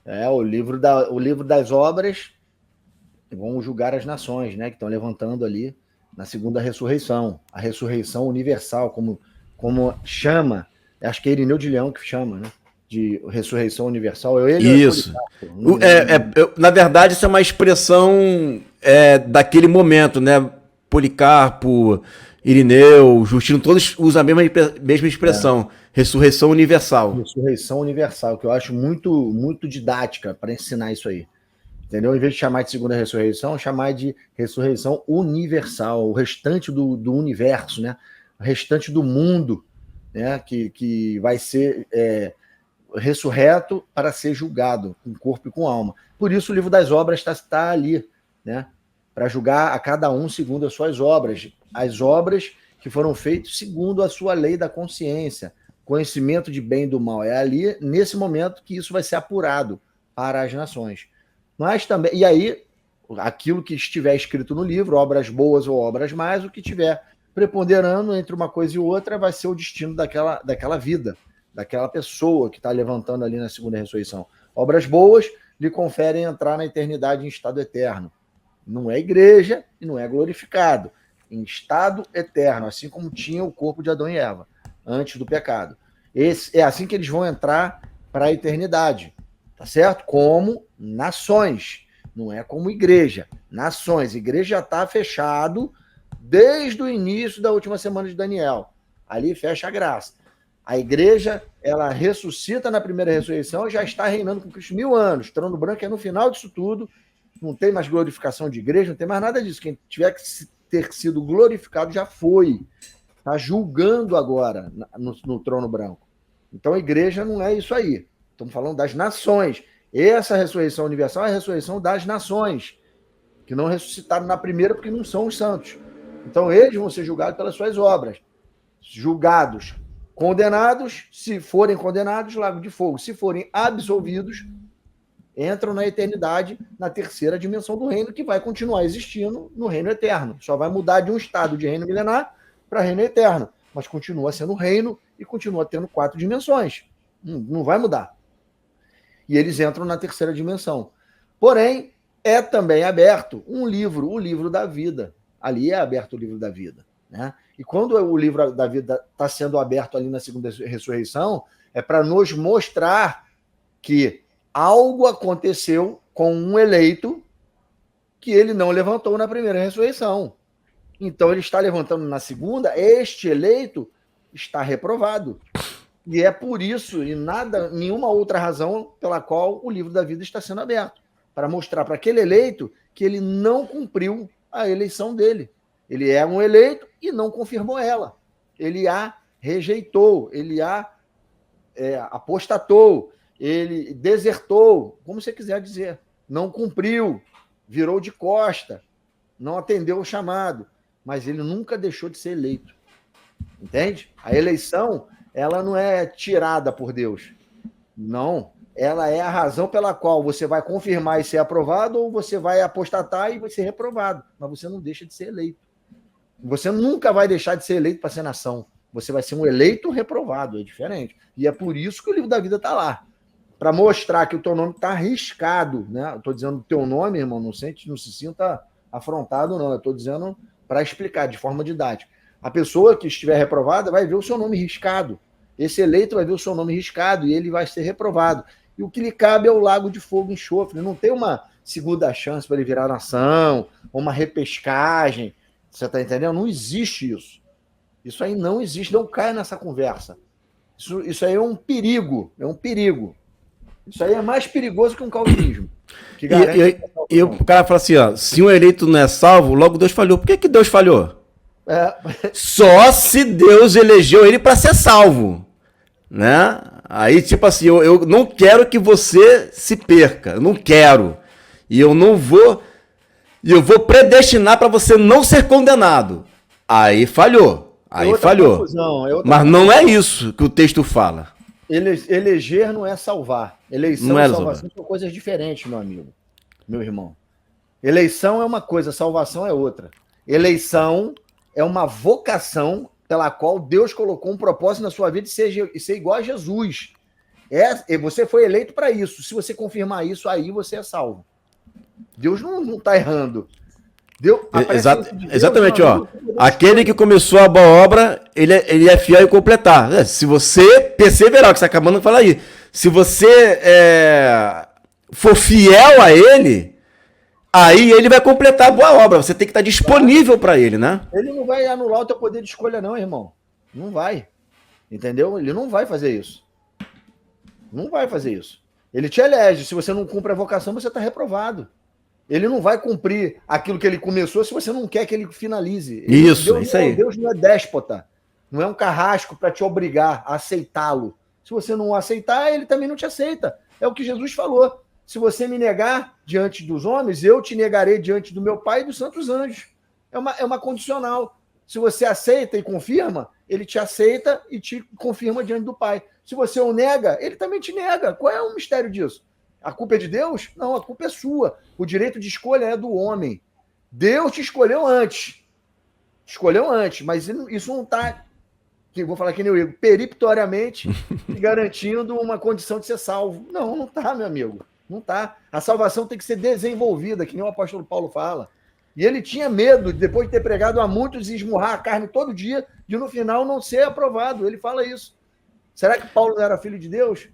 O livro das obras vão julgar as nações, né? Que estão levantando ali na segunda ressurreição. A ressurreição universal, como chama, acho que é Irineu de Leão que chama, né? De ressurreição universal. Ele ou é Isso. Policarpo? Não me lembro. Na verdade, isso é uma expressão daquele momento, né? Policarpo, Irineu, Justino, todos usam a mesma expressão. Ressurreição universal. Ressurreição universal, que eu acho muito, muito didática para ensinar isso aí. Entendeu? Em vez de chamar de segunda ressurreição, chamar de ressurreição universal, o restante do universo, né? O restante do mundo, né? Que vai ser ressurreto para ser julgado, com corpo e com alma. Por isso o livro das obras está ali, né? Para julgar a cada um segundo as suas obras. As obras que foram feitas segundo a sua lei da consciência. Conhecimento de bem e do mal. É ali, nesse momento, que isso vai ser apurado para as nações. Mas também, e aí, aquilo que estiver escrito no livro, obras boas ou obras más, o que estiver preponderando entre uma coisa e outra vai ser o destino daquela vida, daquela pessoa que está levantando ali na segunda ressurreição. Obras boas lhe conferem entrar na eternidade em estado eterno. Não é igreja e não é glorificado. Em estado eterno, assim como tinha o corpo de Adão e Eva, antes do pecado. É assim que eles vão entrar para a eternidade. Tá certo? Como nações, não é como igreja. Nações. Igreja já está fechado desde o início da última semana de Daniel. Ali fecha a graça. A igreja, ela ressuscita na primeira ressurreição e já está reinando com Cristo 1000 anos. Trono branco é no final disso tudo. Não tem mais glorificação de igreja, não tem mais nada disso. Quem tiver que ter sido glorificado já foi. Está julgando agora no trono branco. Então a igreja não é isso aí. Estamos falando das nações. Essa ressurreição universal é a ressurreição das nações, que não ressuscitaram na primeira porque não são os santos. Então eles vão ser julgados pelas suas obras. Julgados, condenados, se forem condenados, lago de fogo. Se forem absolvidos, entram na eternidade, na terceira dimensão do reino, que vai continuar existindo no reino eterno. Só vai mudar de um estado de reino milenar para reino eterno. Mas continua sendo reino e continua tendo 4 dimensões. Não vai mudar. E eles entram na terceira dimensão. Porém, é também aberto um livro, o livro da vida. Ali é aberto o livro da vida. Né? E quando o livro da vida está sendo aberto ali na segunda ressurreição, é para nos mostrar que algo aconteceu com um eleito que ele não levantou na primeira ressurreição. Então ele está levantando na segunda, este eleito está reprovado. E é por isso, e nenhuma outra razão pela qual o livro da vida está sendo aberto. Para mostrar para aquele eleito que ele não cumpriu a eleição dele. Ele é um eleito e não confirmou ela. Ele a rejeitou, ele a apostatou, ele desertou, como você quiser dizer. Não cumpriu, virou de costa, não atendeu o chamado. Mas ele nunca deixou de ser eleito. Entende? A eleição, ela não é tirada por Deus. Não. Ela é a razão pela qual você vai confirmar e ser aprovado ou você vai apostatar e vai ser reprovado. Mas você não deixa de ser eleito. Você nunca vai deixar de ser eleito para ser nação. Você vai ser um eleito reprovado. É diferente. E é por isso que o livro da vida está lá. Para mostrar que o teu nome está arriscado. Né? Eu estou dizendo o teu nome, irmão, não se sinta afrontado, não. Eu estou dizendo para explicar de forma didática. A pessoa que estiver reprovada vai ver o seu nome riscado. Esse eleito vai ver o seu nome riscado e ele vai ser reprovado. E o que lhe cabe é o lago de fogo e enxofre. Não tem uma segunda chance para ele virar nação, uma repescagem. Você está entendendo? Não existe isso. Isso aí não existe. Não cai nessa conversa. Isso aí é um perigo. É um perigo. Isso aí é mais perigoso que um calvinismo. Que e o cara fala assim, ó, se um eleito não é salvo, logo Deus falhou. Por que Deus falhou? Só se Deus elegeu ele para ser salvo, né? Aí, tipo assim, eu não quero que você se perca, eu não quero. E eu não vou, e eu vou predestinar para você não ser condenado. Aí falhou, Mas não é isso que o texto fala. Eleger não é salvar. Eleição e salvação são coisas diferentes, meu amigo, meu irmão. Eleição é uma coisa, salvação é outra. Eleição é uma vocação pela qual Deus colocou um propósito na sua vida e ser igual a Jesus. Você foi eleito para isso. Se você confirmar isso, aí você é salvo. Deus não está errando. Exatamente, ó. Aquele que começou a boa obra, ele é fiel em completar. Se você perseverar, que você está acabando de falar aí, se você for fiel a ele, aí ele vai completar a boa obra. Você tem que estar disponível para ele, né? Ele não vai anular o teu poder de escolha, não, irmão. Não vai. Entendeu? Ele não vai fazer isso. Não vai fazer isso. Ele te elege. Se você não cumpre a vocação, você está reprovado. Ele não vai cumprir aquilo que ele começou se você não quer que ele finalize. Isso aí. Deus não é déspota. Não é um carrasco para te obrigar a aceitá-lo. Se você não aceitar, ele também não te aceita. É o que Jesus falou. Se você me negar diante dos homens, eu te negarei diante do meu Pai e dos santos anjos. É uma condicional. Se você aceita e confirma, ele te aceita e te confirma diante do Pai. Se você o nega, ele também te nega. Qual é o mistério disso? A culpa é de Deus? Não, a culpa é sua. O direito de escolha é do homem. Deus te escolheu antes. Mas isso não está, vou falar aqui, Igor, periptoriamente garantindo uma condição de ser salvo. Não está, meu amigo. Não está. A salvação tem que ser desenvolvida, que nem o apóstolo Paulo fala. E ele tinha medo, depois de ter pregado a muitos e esmurrar a carne todo dia, de no final não ser aprovado. Ele fala isso. Será que Paulo não era filho de Deus?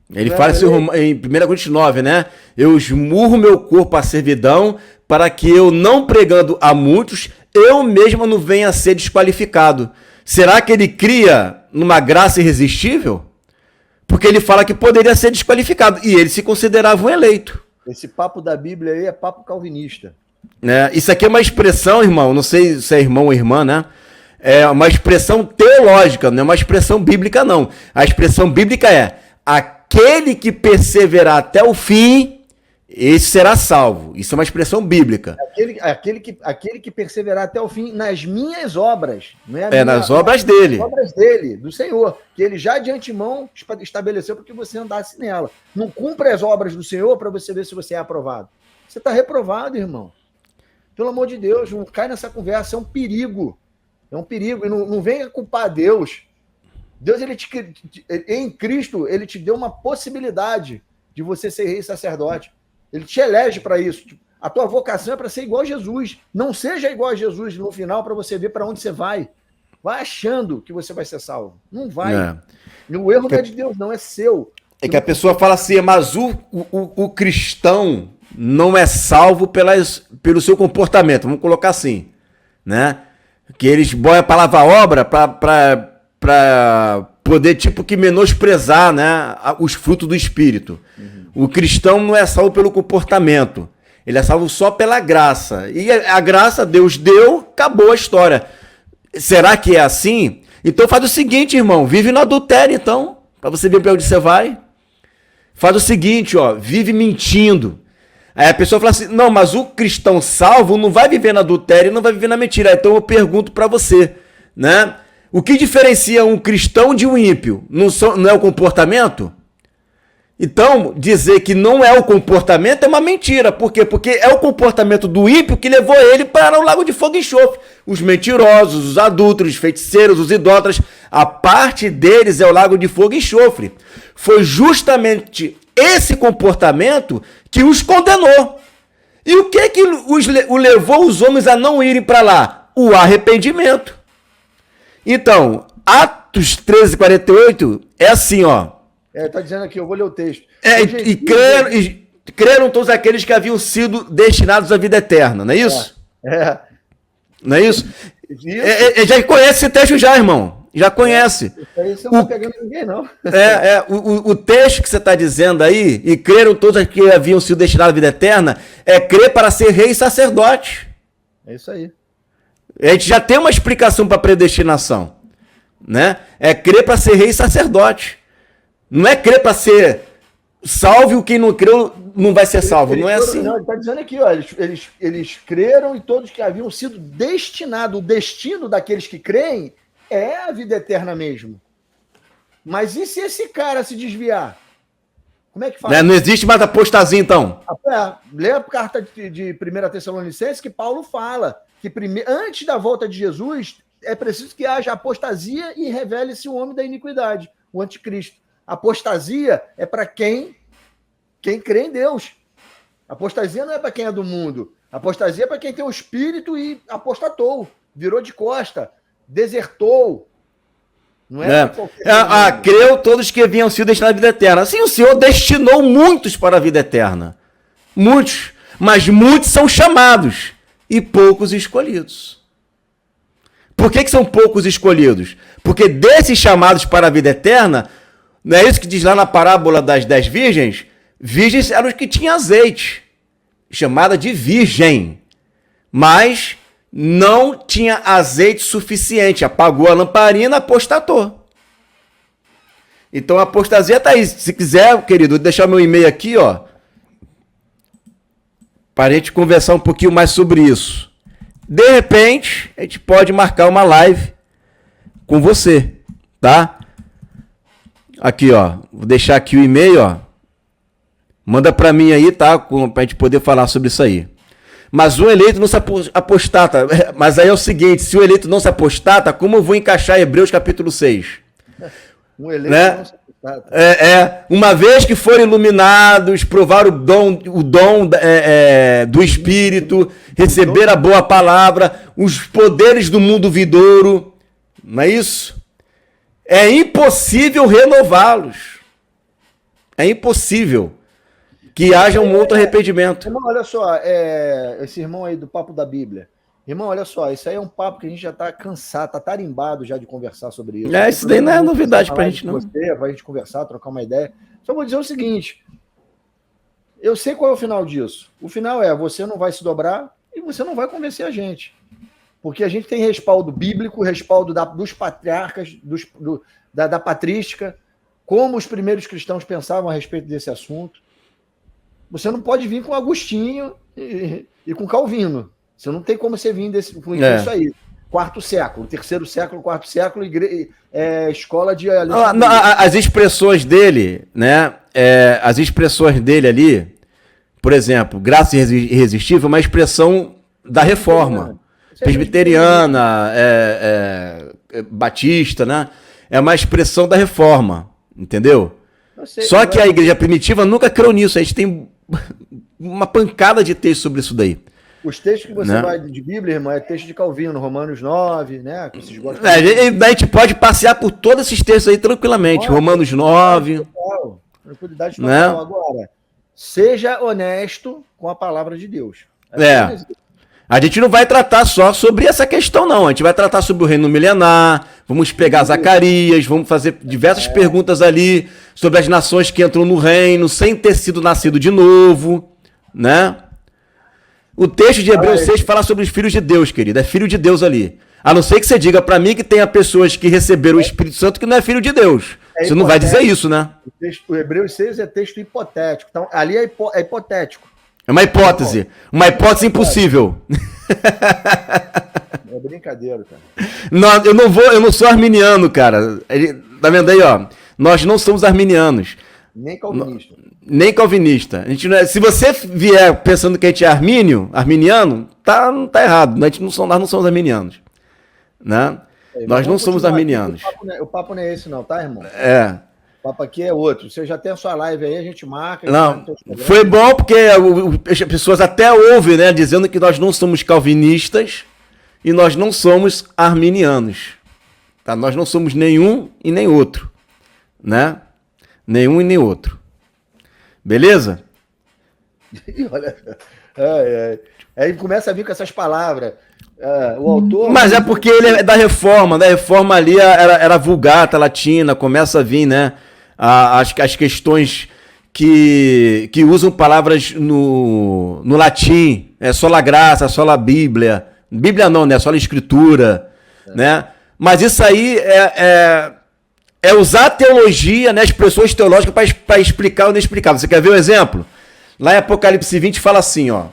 Ele fala assim, em 1 Coríntios 9, né? Eu esmurro meu corpo à servidão para que eu, não pregando a muitos, eu mesmo não venha a ser desqualificado. Será que ele cria numa graça irresistível? Porque ele fala que poderia ser desqualificado. E ele se considerava um eleito. Esse papo da Bíblia aí é papo calvinista. Isso aqui é uma expressão, irmão, não sei se é irmão ou irmã, né? É uma expressão teológica, não é uma expressão bíblica, não. A expressão bíblica é: aquele que perseverar até o fim, esse será salvo. Isso é uma expressão bíblica. Aquele que perseverar até o fim nas minhas obras. Não é nas obras dele. Nas obras dele, do Senhor. Que ele já de antemão estabeleceu para que você andasse nela. Não cumpre as obras do Senhor para você ver se você é aprovado. Você está reprovado, irmão. Pelo amor de Deus, não cai nessa conversa. É um perigo. É um perigo. E não venha culpar Deus. Deus, em Cristo, ele te deu uma possibilidade de você ser rei e sacerdote. Ele te elege para isso. A tua vocação é para ser igual a Jesus. Não seja igual a Jesus no final para você ver para onde você vai. Vai achando que você vai ser salvo. Não vai. O erro não é de Deus, não, é seu. É que a pessoa fala assim, mas o cristão não é salvo pelo seu comportamento. Vamos colocar assim, né? Que eles boiam a palavra obra para poder, tipo, que menosprezar, né, os frutos do Espírito. O cristão não é salvo pelo comportamento. Ele é salvo só pela graça. E a graça Deus deu, acabou a história. Será que é assim? Então faz o seguinte, irmão. Vive no adultério, então. Para você ver para onde você vai. Faz o seguinte, ó. Vive mentindo. Aí a pessoa fala assim, não, mas o cristão salvo não vai viver no adultério, não vai viver na mentira. Então eu pergunto para você, né? O que diferencia um cristão de um ímpio? Não é o comportamento? Então, dizer que não é o comportamento é uma mentira. Por quê? Porque é o comportamento do ímpio que levou ele para o lago de fogo e enxofre. Os mentirosos, os adúlteros, os feiticeiros, os idólatras, a parte deles é o lago de fogo e enxofre. Foi justamente esse comportamento que os condenou. E o que levou os homens a não irem para lá? O arrependimento. Então, Atos 13:48 é assim, ó. Tá dizendo aqui, eu vou ler o texto. Creram todos aqueles que haviam sido destinados à vida eterna, não é isso? Não é isso? Já conhece esse texto já, irmão. Já conhece. Isso aí você não está pegando ninguém, não. O texto que você está dizendo aí, e creram todos aqueles que haviam sido destinados à vida eterna, é crer para ser rei e sacerdote. É isso aí. A gente já tem uma explicação para predestinação, né? É crer para ser rei e sacerdote. Não é crer para ser salvo e quem não creu não vai ser salvo. Não é assim. Não, ele está dizendo aqui, ó, eles creram e todos que haviam sido destinados. O destino daqueles que creem é a vida eterna mesmo. Mas e se esse cara se desviar? Como é que faz? Não existe mais apostasia, então. Lê a carta de 1 Tessalonicenses que Paulo fala que antes da volta de Jesus é preciso que haja apostasia e revele-se o homem da iniquidade, o anticristo. Apostasia é para quem crê em Deus. Apostasia não é para quem é do mundo. Apostasia é para quem tem o espírito e apostatou, virou de costa, desertou. Não é? Creu todos que haviam sido destinados à vida eterna. Sim, o Senhor destinou muitos para a vida eterna. Muitos. Mas muitos são chamados e poucos escolhidos. Por que são poucos escolhidos? Porque desses chamados para a vida eterna, não é isso que diz lá na parábola das 10 virgens? Virgens eram os que tinham azeite, chamada de virgem, mas não tinha azeite suficiente, apagou a lamparina, apostatou. Então a apostasia está aí. Se quiser, querido, vou deixar meu e-mail aqui, ó, para a gente conversar um pouquinho mais sobre isso. De repente, a gente pode marcar uma live com você, tá? Aqui, ó, vou deixar aqui o e-mail, ó. Manda para mim aí, tá? Pra gente poder falar sobre isso aí. Mas o eleito não se apostata. Mas aí é o seguinte, se o eleito não se apostata, como eu vou encaixar Hebreus capítulo 6? Um eleito, né? Não se apostata. Uma vez que forem iluminados, provar o dom do Espírito, receber a boa palavra, os poderes do mundo vindouro, não é isso? É impossível renová-los. É impossível que haja um outro arrependimento. Irmão, olha só, esse irmão aí do Papo da Bíblia. Irmão, olha só, isso aí é um papo que a gente já está cansado, está tarimbado já de conversar sobre isso. Isso daí não é novidade para a gente, não. Para a gente conversar, trocar uma ideia. Só vou dizer o seguinte, eu sei qual é o final disso. O final é, você não vai se dobrar e você não vai convencer a gente. Porque a gente tem respaldo bíblico, respaldo dos patriarcas, da patrística, como os primeiros cristãos pensavam a respeito desse assunto. Você não pode vir com Agostinho e com Calvino. Você não tem como você vir com isso aí. Quarto século, terceiro século, quarto século, escola de... As expressões dele, né? As expressões dele ali, por exemplo, graça irresistível, é uma expressão da reforma. Presbiteriana, batista, né? É uma expressão da reforma, entendeu? Só que a igreja primitiva nunca creu nisso. A gente tem uma pancada de texto sobre isso daí. Os textos que você vai de Bíblia, irmão, é texto de Calvino, Romanos 9, né? Que vocês gostam a gente pode passear por todos esses textos aí tranquilamente. Romanos 9. Tranquilidade total. Né? Agora, seja honesto com a palavra de Deus. A gente não vai tratar só sobre essa questão, não. A gente vai tratar sobre o reino milenar, vamos pegar Zacarias, vamos fazer diversas perguntas ali sobre as nações que entram no reino sem ter sido nascido de novo, né? O texto de Hebreus 6 fala sobre os filhos de Deus, querido. É filho de Deus ali. A não ser que você diga para mim que tenha pessoas que receberam o Espírito Santo que não é filho de Deus. Você não vai dizer isso, né? O Hebreus 6 é texto hipotético. Então, ali é hipotético. É uma hipótese. Uma hipótese impossível. É brincadeira, cara. Não, eu não sou arminiano, cara. Tá vendo aí, ó? Nós não somos arminianos. Nem calvinista. Nem calvinista. A gente não é, se você vier pensando que a gente é arminiano, tá errado. Nós não somos arminianos. Né? Nós não somos arminianos. O papo não é esse não, tá, irmão? O papo aqui é outro. Você já tem a sua live aí, a gente marca. Não, foi bom porque as pessoas até ouvem, né, dizendo que nós não somos calvinistas e nós não somos arminianos. Tá? Nós não somos nenhum e nem outro. Né? Nenhum e nem outro. Beleza? Olha, aí começa a vir com essas palavras. O autor... Mas é porque ele é da reforma. Da reforma ali era Vulgata latina. Começa a vir, né? As questões que usam palavras no latim. Sola graça, sola Bíblia. Bíblia não, né? Sola escritura. Né? Mas isso aí é usar a teologia, né, expressões teológicas para explicar o inexplicável. Você quer ver um exemplo? Lá em Apocalipse 20 fala assim, ó.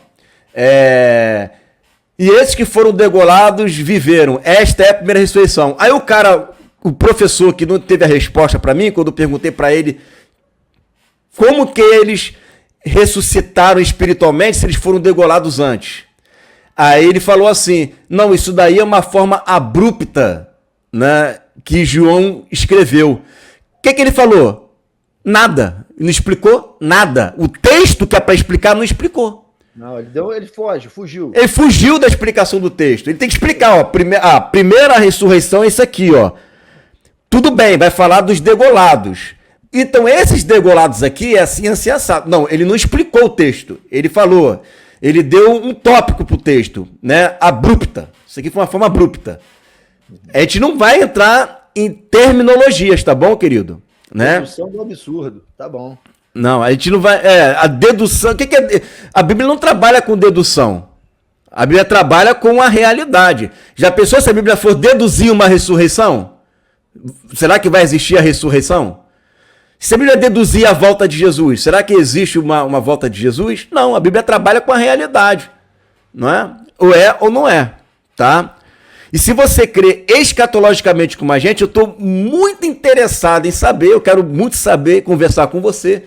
E esses que foram degolados viveram. Esta é a primeira ressurreição. Aí o professor que não teve a resposta para mim, quando eu perguntei para ele como que eles ressuscitaram espiritualmente se eles foram degolados antes. Aí ele falou assim, não, isso daí é uma forma abrupta, né, que João escreveu. O que ele falou? Nada. Não explicou nada. O texto que é para explicar não explicou. Não, ele fugiu. Ele fugiu da explicação do texto. Ele tem que explicar, ó. A primeira ressurreição é isso aqui, ó. Tudo bem, vai falar dos degolados. Então, esses degolados aqui é assim, assim, assado. Não, ele não explicou o texto. Ele falou, ele deu um tópico pro texto, né? Abrupta. Isso aqui foi uma forma abrupta. A gente não vai entrar em terminologias, tá bom, querido? Né? Dedução do absurdo, tá bom. Não, a gente não vai... a dedução... O que é... A Bíblia não trabalha com dedução. A Bíblia trabalha com a realidade. Já pensou se a Bíblia for deduzir uma ressurreição? Será que vai existir a ressurreição? Se a Bíblia deduzir a volta de Jesus, será que existe uma volta de Jesus? Não, a Bíblia trabalha com a realidade. Não é? Ou é ou não é, tá? E se você crê escatologicamente como a gente, eu estou muito interessado em saber, eu quero muito saber, conversar com você,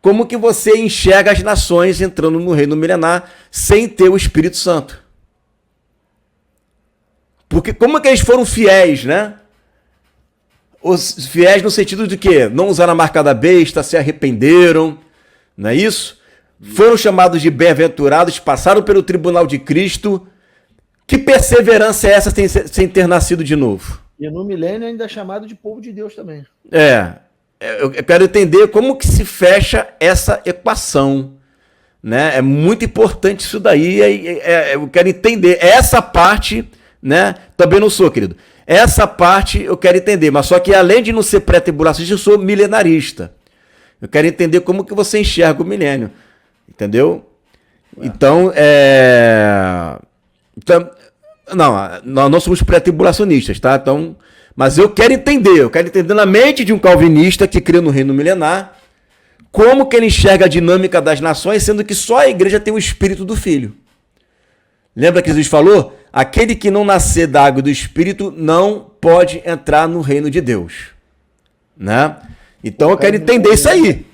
como que você enxerga as nações entrando no reino milenar sem ter o Espírito Santo. Porque como é que eles foram fiéis, né? Os fiéis no sentido de que não usaram a marca da besta, se arrependeram, não é isso? Foram chamados de bem-aventurados, passaram pelo tribunal de Cristo. Que perseverança é essa sem ter nascido de novo? E no milênio ainda é chamado de povo de Deus também. Eu quero entender como que se fecha essa equação, né? É muito importante isso daí, eu quero entender essa parte, né? Também não sou, querido. Essa parte eu quero entender, mas só que além de não ser pré-tribulacionista, eu sou milenarista. Eu quero entender como que você enxerga o milênio, entendeu? Então, nós não somos pré-tribulacionistas, tá? Então, mas eu quero entender na mente de um calvinista que crê no reino milenar, como que ele enxerga a dinâmica das nações, sendo que só a igreja tem o espírito do filho. Lembra que Jesus falou? Aquele que não nascer da água e do espírito não pode entrar no reino de Deus, né? Então eu quero entender isso aí.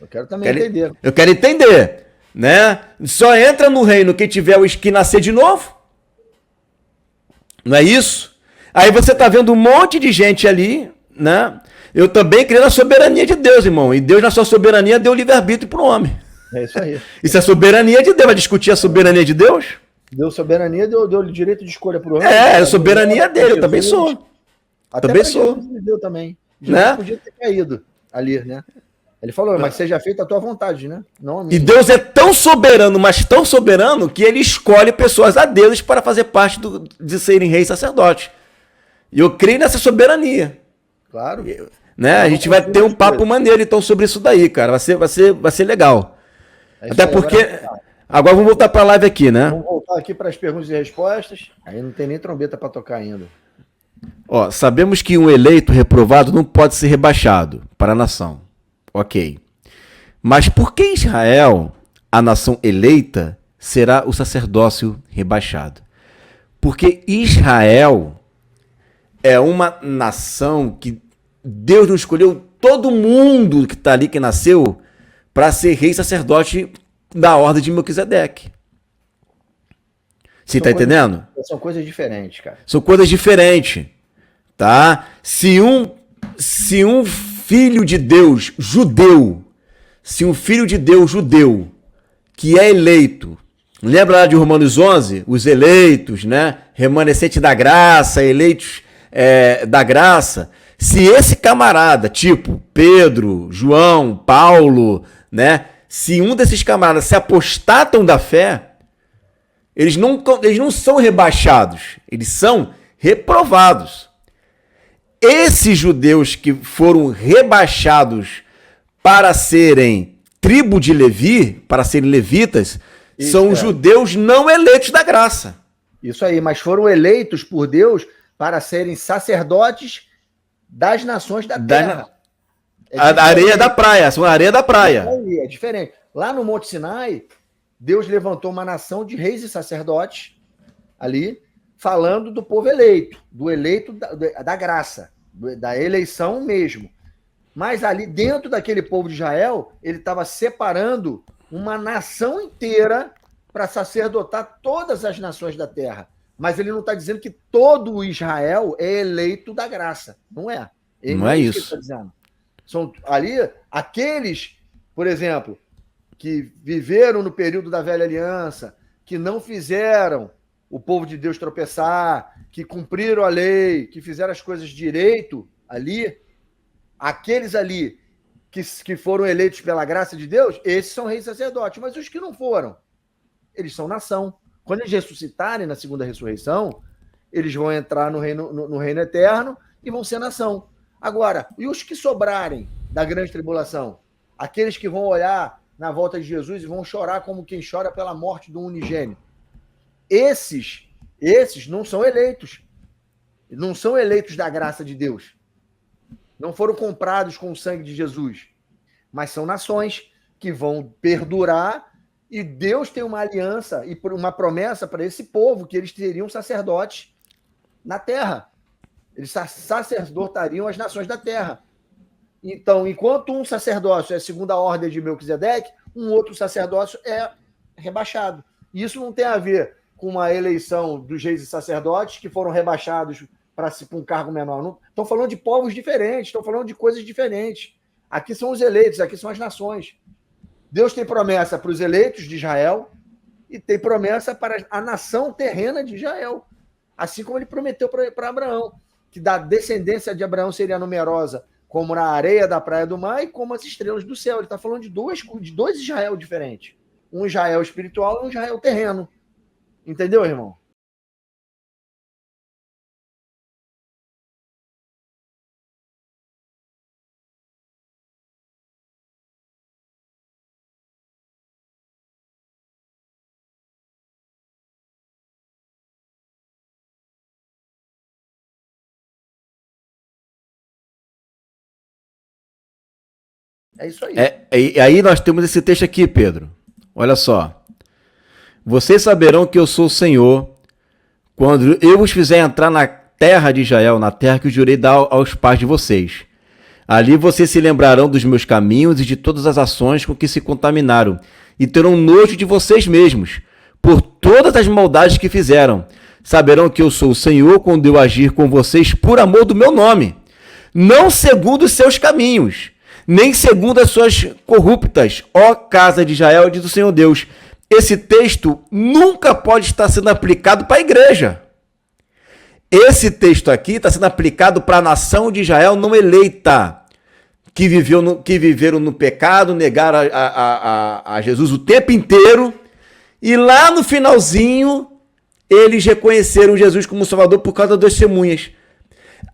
Eu quero também entender. Eu quero entender, né? Só entra no reino quem tiver que nascer de novo. Não é isso? Aí você tá vendo um monte de gente ali, né? Eu também creio na soberania de Deus, irmão. E Deus, na sua soberania, deu livre-arbítrio para o homem. É isso aí. Isso é soberania de Deus. Vai discutir a soberania de Deus? Deu soberania, deu direito de escolha para o homem. É a soberania dele, eu também sou. Também sou. Deu também. Né? Podia ter caído ali, né? Ele falou, mas seja feita a tua vontade, né? Não a minha. E Deus é tão soberano, mas tão soberano, que ele escolhe pessoas a Deus para fazer parte de serem reis e sacerdotes. E eu creio nessa soberania. Claro. Né? A gente vai ter um papo maneiro, então, sobre isso daí, cara. Vai ser legal. Até porque... Agora vamos voltar para a live aqui, né? Vamos voltar aqui para as perguntas e respostas. Aí não tem nem trombeta para tocar ainda. Ó, sabemos que um eleito reprovado não pode ser rebaixado para a nação. Ok. Mas por que Israel, a nação eleita, será o sacerdócio rebaixado? Porque Israel é uma nação que Deus não escolheu todo mundo que está ali, que nasceu, para ser rei e sacerdote da ordem de Melquisedeque. Você tá entendendo? São coisas diferentes, cara. São coisas diferentes, tá? Se um filho de Deus judeu, que é eleito, lembra lá de Romanos 11? Os eleitos, né? Remanescente da graça, eleitos da graça. Se esse camarada, tipo Pedro, João, Paulo, né? Se um desses camaradas se apostatam da fé, eles não são rebaixados, eles são reprovados. Esses judeus que foram rebaixados para serem tribo de Levi, para serem levitas, são judeus não eleitos da graça. Isso aí, mas foram eleitos por Deus para serem sacerdotes das nações da terra. A areia da praia, são a areia da praia. É diferente. Lá no Monte Sinai, Deus levantou uma nação de reis e sacerdotes ali, falando do povo eleito, do eleito da graça, da eleição mesmo. Mas ali dentro daquele povo de Israel, ele estava separando uma nação inteira para sacerdotar todas as nações da terra. Mas ele não está dizendo que todo o Israel é eleito da graça. Não é. Não é isso. Que ele tá dizendo. São ali aqueles, por exemplo, que viveram no período da velha aliança, que não fizeram o povo de Deus tropeçar, que cumpriram a lei, que fizeram as coisas direito ali, aqueles ali que foram eleitos pela graça de Deus, esses são reis sacerdotes. Mas os que não foram, eles são nação. Quando eles ressuscitarem na segunda ressurreição, eles vão entrar no reino eterno e vão ser nação. Agora, e os que sobrarem da grande tribulação? Aqueles que vão olhar na volta de Jesus e vão chorar como quem chora pela morte do unigênito. Esses não são eleitos. Não são eleitos da graça de Deus. Não foram comprados com o sangue de Jesus. Mas são nações que vão perdurar e Deus tem uma aliança e uma promessa para esse povo que eles teriam sacerdotes na terra. Eles sacerdotariam as nações da terra. Então, enquanto um sacerdócio é segundo a ordem de Melquisedeque, um outro sacerdócio é rebaixado. E isso não tem a ver com uma eleição dos reis e sacerdotes que foram rebaixados para um cargo menor. Não, estão falando de povos diferentes, estão falando de coisas diferentes. Aqui são os eleitos, aqui são as nações. Deus tem promessa para os eleitos de Israel e tem promessa para a nação terrena de Israel. Assim como ele prometeu para Abraão, que da descendência de Abraão seria numerosa como na areia da praia do mar e como as estrelas do céu. Ele está falando de dois Israel diferentes. Um Israel espiritual e um Israel terreno. Entendeu, irmão? É isso aí. E aí nós temos esse texto aqui, Pedro. Olha só. Vocês saberão que eu sou o Senhor quando eu os fizer entrar na terra de Israel, na terra que eu jurei dar aos pais de vocês. Ali vocês se lembrarão dos meus caminhos e de todas as ações com que se contaminaram, e terão nojo de vocês mesmos, por todas as maldades que fizeram. Saberão que eu sou o Senhor quando eu agir com vocês por amor do meu nome, não segundo os seus caminhos, nem segundo as suas corruptas, ó casa de Israel, diz o Senhor Deus. Esse texto nunca pode estar sendo aplicado para a igreja. Esse texto aqui está sendo aplicado para a nação de Israel não eleita, que viveram no pecado, negaram a Jesus o tempo inteiro, e lá no finalzinho eles reconheceram Jesus como Salvador por causa das testemunhas.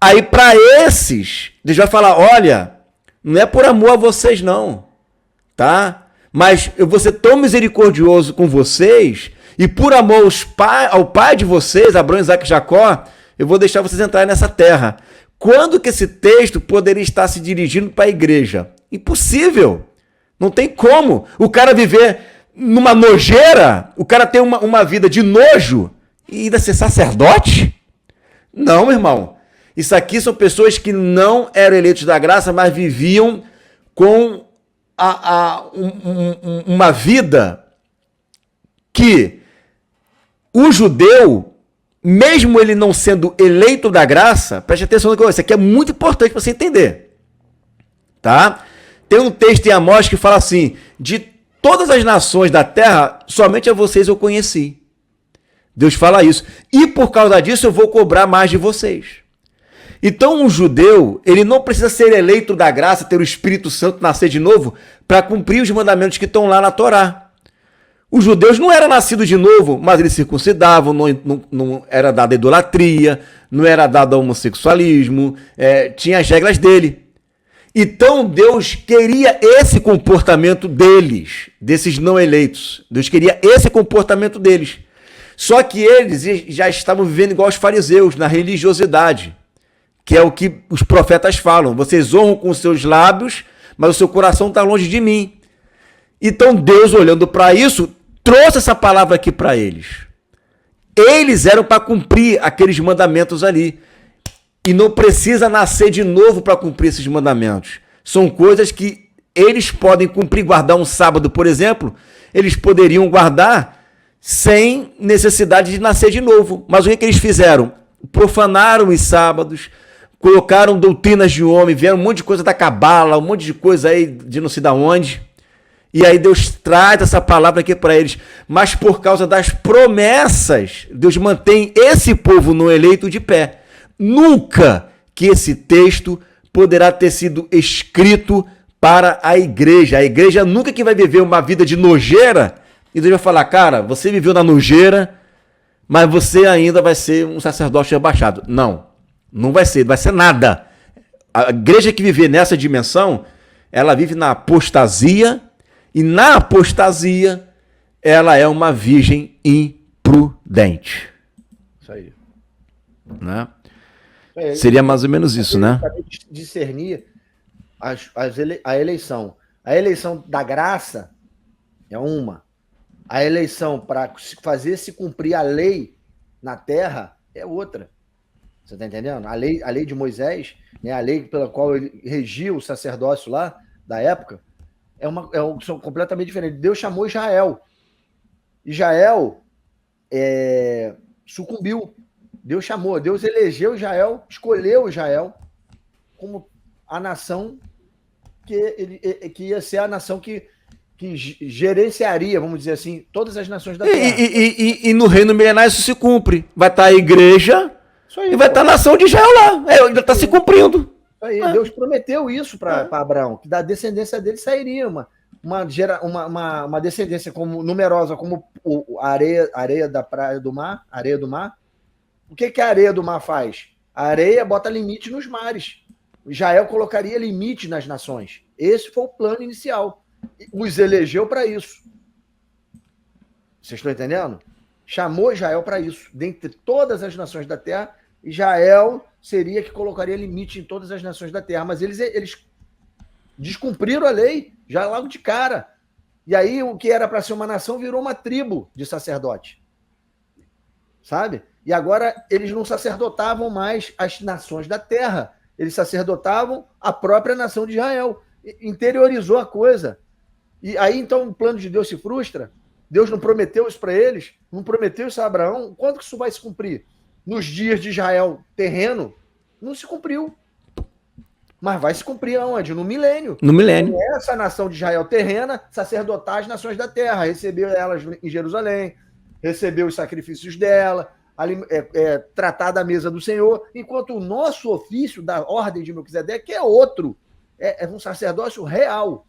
Aí para esses, Deus vai falar, olha, não é por amor a vocês não, tá? Mas eu vou ser tão misericordioso com vocês, e por amor ao pai de vocês, Abraão, Isaac e Jacó, eu vou deixar vocês entrarem nessa terra. Quando que esse texto poderia estar se dirigindo para a igreja? Impossível. Não tem como. O cara viver numa nojeira, o cara ter uma vida de nojo e ainda ser sacerdote? Não, meu irmão. Isso aqui são pessoas que não eram eleitos da graça, mas viviam com uma vida que o judeu, mesmo ele não sendo eleito da graça, preste atenção no que eu vou dizer, isso aqui é muito importante para você entender, tá? Tem um texto em Amós que fala assim, de todas as nações da terra, somente a vocês eu conheci. Deus fala isso. E por causa disso eu vou cobrar mais de vocês. Então um judeu, ele não precisa ser eleito da graça, ter o Espírito Santo, nascer de novo, para cumprir os mandamentos que estão lá na Torá. Os judeus não eram nascidos de novo, mas eles circuncidavam, não era dada idolatria, não era dado homossexualismo, tinha as regras dele. Então Deus queria esse comportamento deles, desses não eleitos. Deus queria esse comportamento deles. Só que eles já estavam vivendo igual os fariseus, na religiosidade, que é o que os profetas falam. Vocês honram com os seus lábios, mas o seu coração está longe de mim. Então Deus, olhando para isso, trouxe essa palavra aqui para eles. Eles eram para cumprir aqueles mandamentos ali. E não precisa nascer de novo para cumprir esses mandamentos. São coisas que eles podem cumprir. Guardar um sábado, por exemplo, eles poderiam guardar sem necessidade de nascer de novo. Mas o que eles fizeram? Profanaram os sábados, colocaram doutrinas de homem, vieram um monte de coisa da cabala, um monte de coisa aí de não sei da onde. E aí Deus traz essa palavra aqui para eles. Mas por causa das promessas, Deus mantém esse povo no eleito de pé. Nunca que esse texto poderá ter sido escrito para a igreja. A igreja nunca que vai viver uma vida de nojeira e Deus vai falar, cara, você viveu na nojeira, mas você ainda vai ser um sacerdote rebaixado. Não, não vai ser nada. A igreja que viver nessa dimensão, ela vive na apostasia, e na apostasia, ela é uma virgem imprudente. Isso aí. Né? Seria mais ou menos isso, né? Discernir a eleição. A eleição da graça é uma. A eleição para fazer se cumprir a lei na terra é outra. Você está entendendo? A lei de Moisés, né, a lei pela qual ele regia o sacerdócio lá, da época, são completamente diferentes. Deus chamou Israel. Israel sucumbiu. Deus chamou, Deus elegeu Israel, escolheu Israel como a nação que ia ser a nação que gerenciaria, vamos dizer assim, todas as nações da terra. E no reino milenar isso se cumpre. Vai estar a igreja aí, e vai estar a nação de Israel lá. Ainda está se cumprindo. Aí, Deus prometeu isso para Abraão, que da descendência dele sairia uma descendência como numerosa como a areia da praia do mar, areia do mar. O que a areia do mar faz? A areia bota limite nos mares. Israel colocaria limite nas nações. Esse foi o plano inicial. Os elegeu para isso. Vocês estão entendendo? Chamou Israel para isso. Dentre todas as nações da terra, Israel seria que colocaria limite em todas as nações da terra. Mas eles descumpriram a lei já logo de cara. E aí o que era para ser uma nação virou uma tribo de sacerdote. Sabe? E agora eles não sacerdotavam mais as nações da terra. Eles sacerdotavam a própria nação de Israel. Interiorizou a coisa. E aí, então, o plano de Deus se frustra? Deus não prometeu isso para eles? Não prometeu isso a Abraão? Quando que isso vai se cumprir? Nos dias de Israel terreno? Não se cumpriu. Mas vai se cumprir aonde? No milênio. No milênio. Essa nação de Israel terrena sacerdotar as nações da terra. Recebeu elas em Jerusalém, recebeu os sacrifícios dela, tratar da mesa do Senhor, enquanto o nosso ofício da ordem de Melquisedeque é outro. É um sacerdócio real.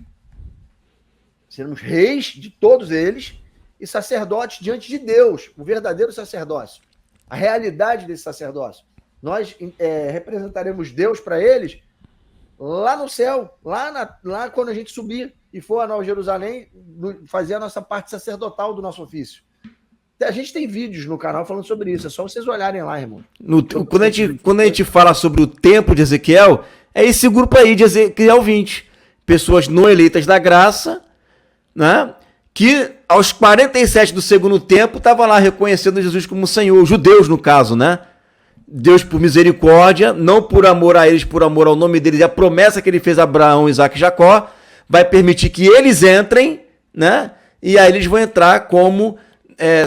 Seremos reis de todos eles e sacerdotes diante de Deus, o verdadeiro sacerdócio. A realidade desse sacerdócio. Nós representaremos Deus para eles lá no céu, lá quando a gente subir e for a Nova Jerusalém, fazer a nossa parte sacerdotal do nosso ofício. A gente tem vídeos no canal falando sobre isso, é só vocês olharem lá, irmão. Quando a gente fala sobre o templo de Ezequiel, é esse grupo aí de Ezequiel 20. Pessoas não eleitas da graça, né? Que aos 47 do segundo tempo estavam lá reconhecendo Jesus como Senhor, judeus no caso, né? Deus por misericórdia, não por amor a eles, por amor ao nome deles, e a promessa que ele fez a Abraão, Isaac e Jacó, vai permitir que eles entrem, né? E aí eles vão entrar como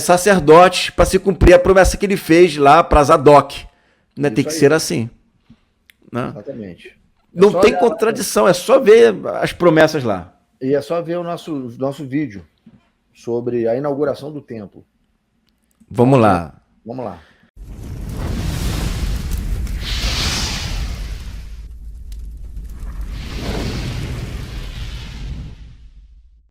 sacerdotes para se cumprir a promessa que ele fez lá para Zadok. Né? Tem que ser assim. Né? Exatamente. Não tem contradição, é só ver as promessas lá. E é só ver o nosso vídeo sobre a inauguração do templo. Vamos lá. Vamos lá.